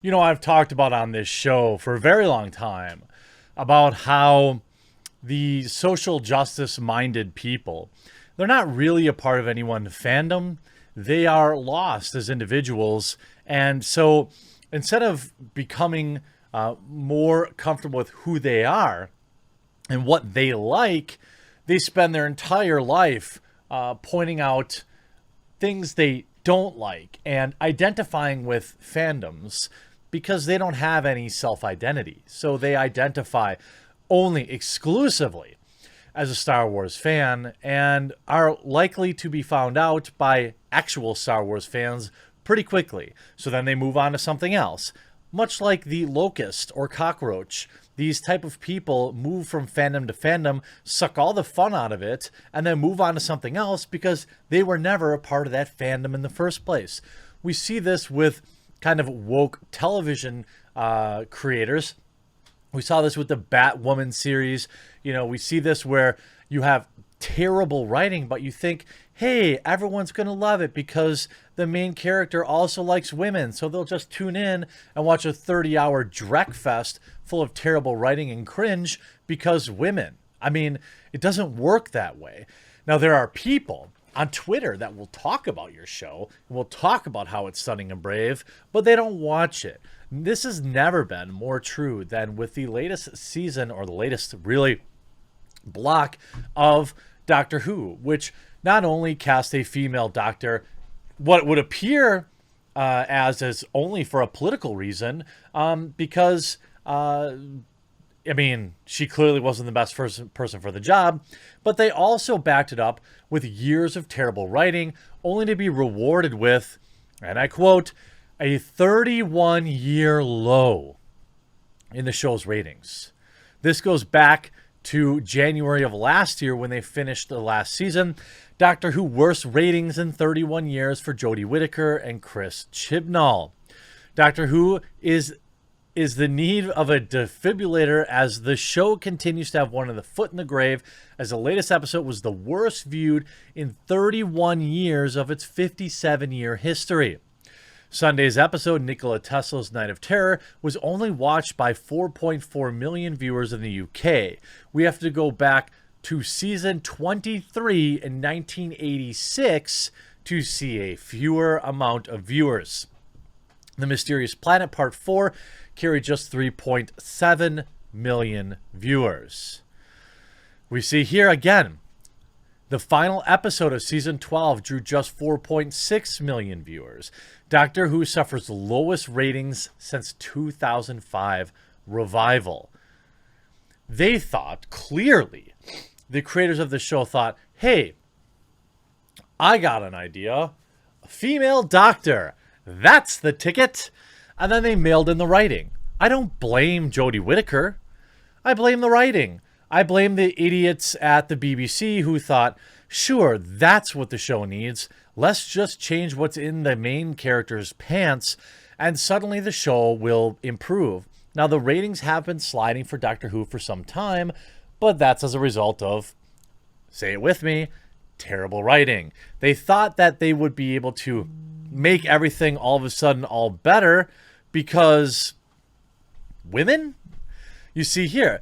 You know, I've talked about on this show for a very long time about how the social justice minded people, they're not really a part of any one fandom. They are lost as individuals. And so instead of becoming more comfortable with who they are and what they like, they spend their entire life pointing out things they don't like and identifying with fandoms because they don't have any self-identity. So they identify only exclusively as a Star Wars fan and are likely to be found out by actual Star Wars fans pretty quickly. So then they move on to something else. Much like the locust or cockroach, these type of people move from fandom to fandom, suck all the fun out of it, and then move on to something else because they were never a part of that fandom in the first place. We see this with kind of woke television creators. We saw this with the Batwoman series. You know, we see this where you have terrible writing, but you think, hey, everyone's going to love it because the main character also likes women. So they'll just tune in and watch a 30-hour Drek fest full of terrible writing and cringe because women. I mean, it doesn't work that way. Now, there are people on Twitter that will talk about your show, and will talk about how it's stunning and brave, but they don't watch it. This has never been more true than with the latest season, or the latest really block of Doctor Who, which not only cast a female doctor, what would appear as only for a political reason, because I mean, she clearly wasn't the best person for the job, but they also backed it up with years of terrible writing, only to be rewarded with, and I quote, a 31-year low in the show's ratings. This goes back to January of last year when they finished the last season. Doctor Who worst ratings in 31 years for Jodie Whittaker and Chris Chibnall. Doctor Who is the need of a defibrillator as the show continues to have one of the foot in the grave, as the latest episode was the worst viewed in 31 years of its 57-year history. Sunday's episode, Nikola Tesla's Night of Terror, was only watched by 4.4 million viewers in the UK. We have to go back to season 23 in 1986 to see a fewer amount of viewers. The Mysterious Planet Part 4 carried just 3.7 million viewers. We see here again, the final episode of season 12 drew just 4.6 million viewers. Doctor Who suffers the lowest ratings since 2005 Revival. They thought, clearly, the creators of the show thought, hey, I got an idea. A female doctor. That's the ticket. And then they mailed in the writing. I don't blame Jodie Whittaker. I blame the writing. I blame the idiots at the BBC who thought, sure, that's what the show needs. Let's just change what's in the main character's pants, and suddenly the show will improve. Now, the ratings have been sliding for Doctor Who for some time, but that's as a result of, say it with me, terrible writing. They thought that they would be able to make everything all of a sudden all better because women? You see here,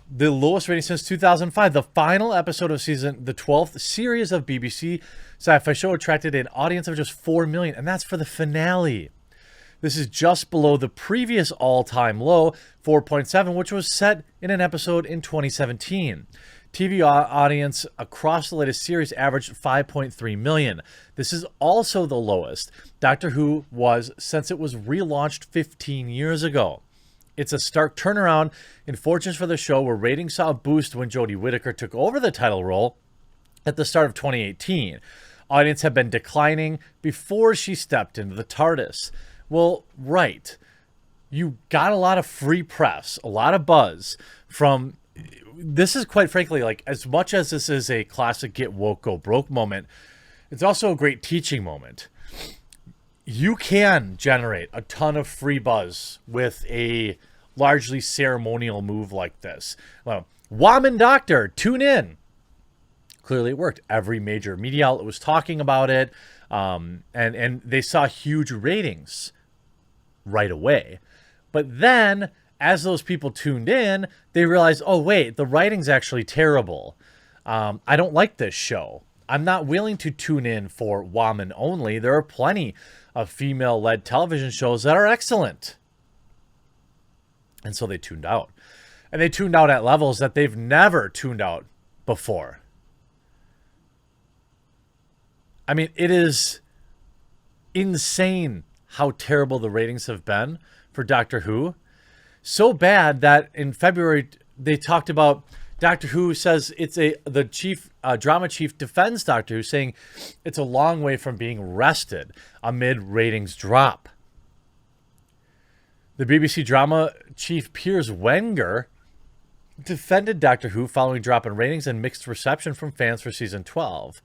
the lowest rating since 2005. The final episode of the 12th series of BBC sci-fi show attracted an audience of just 4 million, and that's for the finale. This is just below the previous all-time low, 4.7, which was set in an episode in 2017. TV audience across the latest series averaged 5.3 million. This is also the lowest Doctor Who was since it was relaunched 15 years ago. It's a stark turnaround in fortunes for the show, where ratings saw a boost when Jodie Whittaker took over the title role at the start of 2018. Audience had been declining before she stepped into the TARDIS. Well, right. You got a lot of free press, a lot of buzz from... This is quite frankly, like, as much as this is a classic get woke, go broke moment, it's also a great teaching moment. You can generate a ton of free buzz with a largely ceremonial move like this. Well, Woman Doctor, tune in. Clearly it worked. Every major media outlet was talking about it, and they saw huge ratings. right away. But then, as those people tuned in, they realized, oh, wait, the writing's actually terrible. I don't like this show. I'm not willing to tune in for women only. There are plenty of female-led television shows that are excellent. And so they tuned out. And they tuned out at levels that they've never tuned out before. I mean, it is insane how terrible the ratings have been for Doctor Who. So bad that in February they talked about Doctor Who says the chief drama chief defends Doctor Who, saying it's a long way from being rested amid ratings drop. The BBC drama chief Piers Wenger defended Doctor Who following drop in ratings and mixed reception from fans for season 12.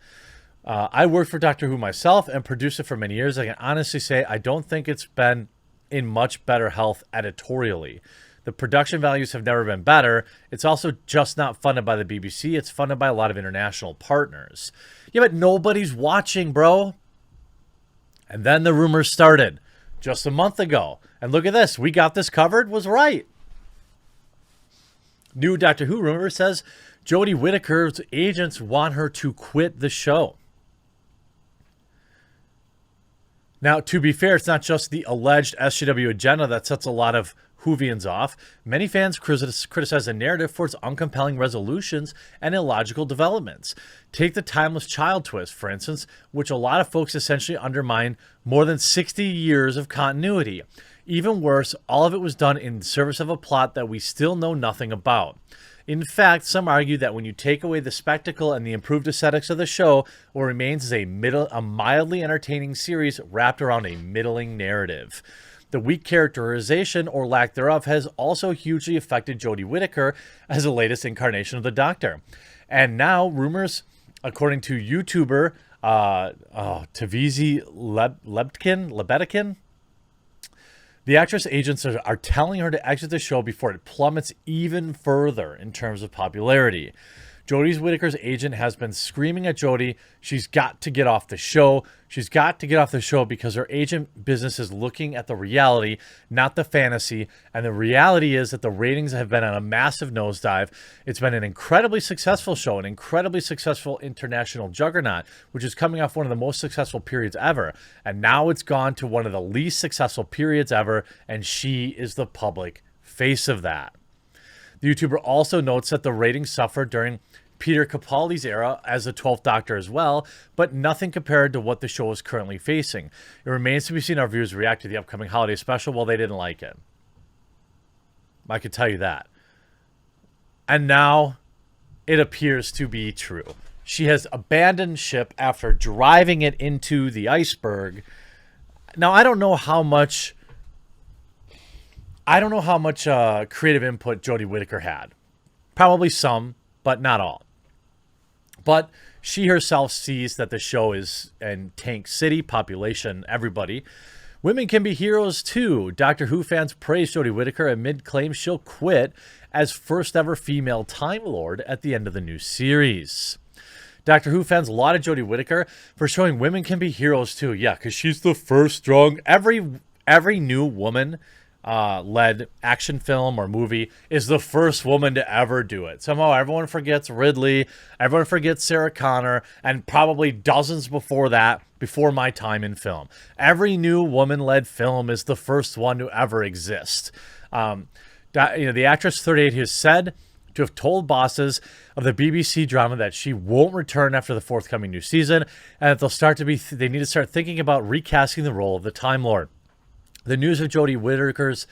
I worked for Doctor Who myself and produced it for many years. I can honestly say I don't think it's been in much better health editorially. The production values have never been better. It's also just not funded by the BBC. It's funded by a lot of international partners. Yeah, but nobody's watching, bro. And then the rumors started just a month ago. And look at this. We got this covered. Was right. New Doctor Who rumor says Jodie Whittaker's agents want her to quit the show. Now, to be fair, it's not just the alleged SJW agenda that sets a lot of Whovians off. Many fans criticize the narrative for its uncompelling resolutions and illogical developments. Take the timeless child twist, for instance, which a lot of folks essentially undermine more than 60 years of continuity. Even worse, all of it was done in service of a plot that we still know nothing about. In fact, some argue that when you take away the spectacle and the improved aesthetics of the show, what remains is a mildly entertaining series wrapped around a middling narrative. The weak characterization, or lack thereof, has also hugely affected Jodie Whittaker as the latest incarnation of the Doctor. And now, rumors, according to YouTuber Tavizi Lebedikin, the actress agents are telling her to exit the show before it plummets even further in terms of popularity. Jodie Whittaker's agent has been screaming at Jodie, she's got to get off the show. She's got to get off the show because her agent business is looking at the reality, not the fantasy. And the reality is that the ratings have been on a massive nosedive. It's been an incredibly successful show, an incredibly successful international juggernaut, which is coming off one of the most successful periods ever. And now it's gone to one of the least successful periods ever, and she is the public face of that. The YouTuber also notes that the ratings suffered during Peter Capaldi's era as the 12th Doctor as well, but nothing compared to what the show is currently facing. It remains to be seen how viewers react to the upcoming holiday special. Well, they didn't like it. I can tell you that. And now it appears to be true. She has abandoned ship after driving it into the iceberg. Now, I don't know how much creative input Jodie Whittaker had. Probably some, but not all. But she herself sees that the show is in Tank City, population, everybody. Women can be heroes too. Doctor Who fans praise Jodie Whittaker amid claims she'll quit as first ever female Time Lord at the end of the new series. Doctor Who fans lauded Jodie Whittaker for showing women can be heroes too. Yeah, because she's the first strong. Every new woman led action film or movie is the first woman to ever do it. Somehow everyone forgets Ridley, everyone forgets Sarah Connor, and probably dozens before that, before my time in film. Every new woman-led film is the first one to ever exist. The actress 38 has said to have told bosses of the BBC drama that she won't return after the forthcoming new season, and that they need to start thinking about recasting the role of the Time Lord. The news of Jodie Whittaker's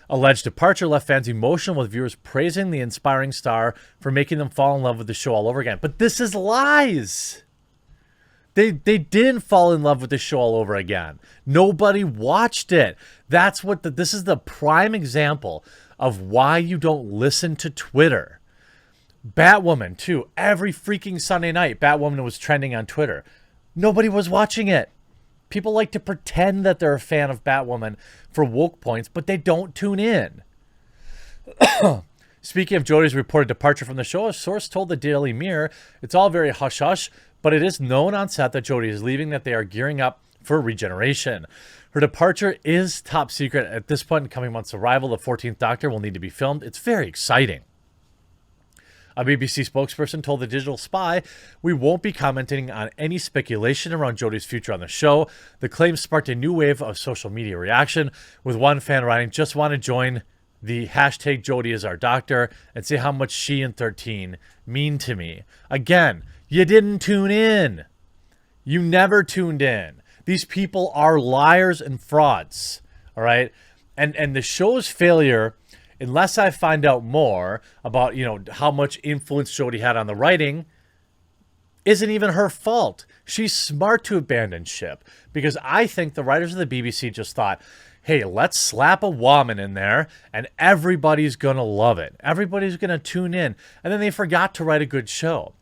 alleged departure left fans emotional, with viewers praising the inspiring star for making them fall in love with the show all over again. But this is lies. They didn't fall in love with the show all over again. Nobody watched it. This is the prime example of why you don't listen to Twitter. Batwoman, too. Every freaking Sunday night, Batwoman was trending on Twitter. Nobody was watching it. People like to pretend that they're a fan of Batwoman for woke points, but they don't tune in. Speaking of Jodie's reported departure from the show, a source told the Daily Mirror it's all very hush-hush, but it is known on set that Jodie is leaving, that they are gearing up for regeneration. Her departure is top secret. At this point in coming months' arrival, the 14th Doctor will need to be filmed. It's very exciting. A BBC spokesperson told the Digital Spy, "We won't be commenting on any speculation around Jodie's future on the show." The claim sparked a new wave of social media reaction, with one fan writing, "Just want to join the hashtag Jodie is our doctor and say how much she and 13 mean to me." Again, you didn't tune in. You never tuned in. These people are liars and frauds, all right? And the show's failure, unless I find out more about, how much influence Jodie had on the writing, isn't even her fault. She's smart to abandon ship, because I think the writers of the BBC just thought, hey, let's slap a woman in there and everybody's going to love it. Everybody's going to tune in. And then they forgot to write a good show.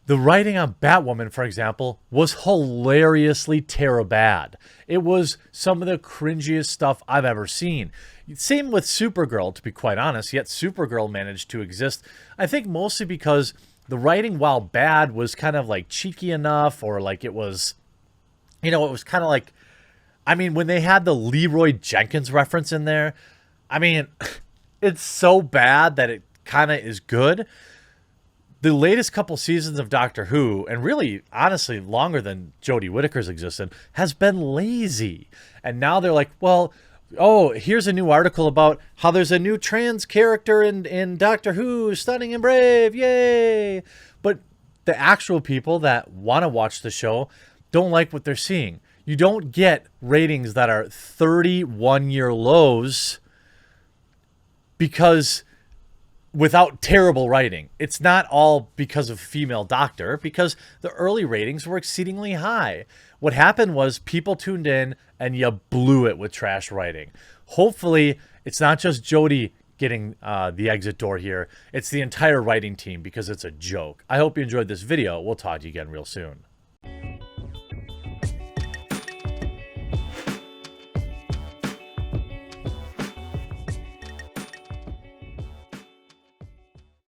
The writing on Batwoman, for example, was hilariously bad. It was some of the cringiest stuff I've ever seen. Same with Supergirl, to be quite honest, yet Supergirl managed to exist, I think mostly because the writing, while bad, was kind of like cheeky enough, or like it was, it was kind of like, when they had the Leroy Jenkins reference in there, it's so bad that it kind of is good. The latest couple seasons of Doctor Who, and really, honestly, longer than Jodie Whittaker's existed, has been lazy. And now they're like, well, oh, here's a new article about how there's a new trans character in Doctor Who, stunning and brave, yay! But the actual people that want to watch the show don't like what they're seeing. You don't get ratings that are 31-year lows because without terrible writing. It's not all because of female doctor, because the early ratings were exceedingly high. What happened was people tuned in and you blew it with trash writing. Hopefully, it's not just Jodie getting the exit door here. It's the entire writing team, because it's a joke. I hope you enjoyed this video. We'll talk to you again real soon.